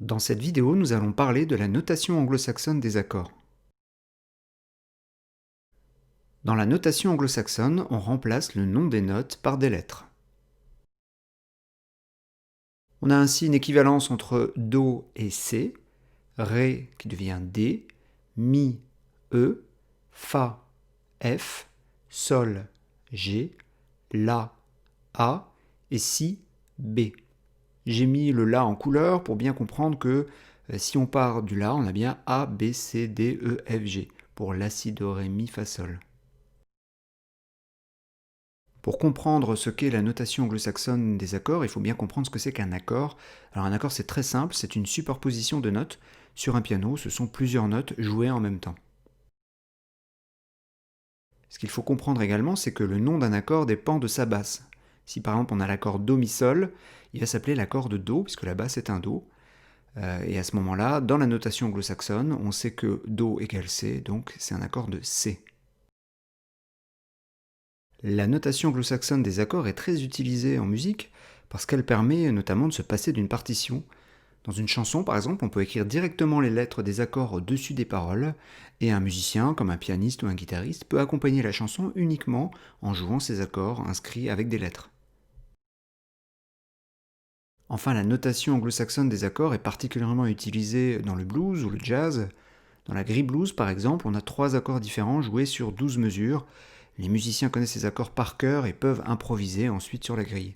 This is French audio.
Dans cette vidéo, nous allons parler de la notation anglo-saxonne des accords. Dans la notation anglo-saxonne, on remplace le nom des notes par des lettres. On a ainsi une équivalence entre Do et C, Ré qui devient D, Mi, E, Fa, F, Sol, G, La, A et Si, B. J'ai mis le La en couleur pour bien comprendre que si on part du La, on a bien A, B, C, D, E, F, G pour La, Si, Do, Ré, Mi, Fa, Sol. Pour comprendre ce qu'est la notation anglo-saxonne des accords, il faut bien comprendre ce que c'est qu'un accord. Alors un accord, c'est très simple, c'est une superposition de notes. Sur un piano, ce sont plusieurs notes jouées en même temps. Ce qu'il faut comprendre également, c'est que le nom d'un accord dépend de sa basse. Si par exemple on a l'accord Do, Mi, Sol, il va s'appeler l'accord de Do, puisque la basse est un Do. Et à ce moment-là, dans la notation anglo-saxonne, on sait que Do égale C, donc c'est un accord de C. La notation anglo-saxonne des accords est très utilisée en musique parce qu'elle permet notamment de se passer d'une partition. Dans une chanson, par exemple, on peut écrire directement les lettres des accords au-dessus des paroles, et un musicien, comme un pianiste ou un guitariste, peut accompagner la chanson uniquement en jouant ces accords inscrits avec des lettres. Enfin, la notation anglo-saxonne des accords est particulièrement utilisée dans le blues ou le jazz. Dans la grille blues, par exemple, on a 3 accords différents joués sur 12 mesures. Les musiciens connaissent ces accords par cœur et peuvent improviser ensuite sur la grille.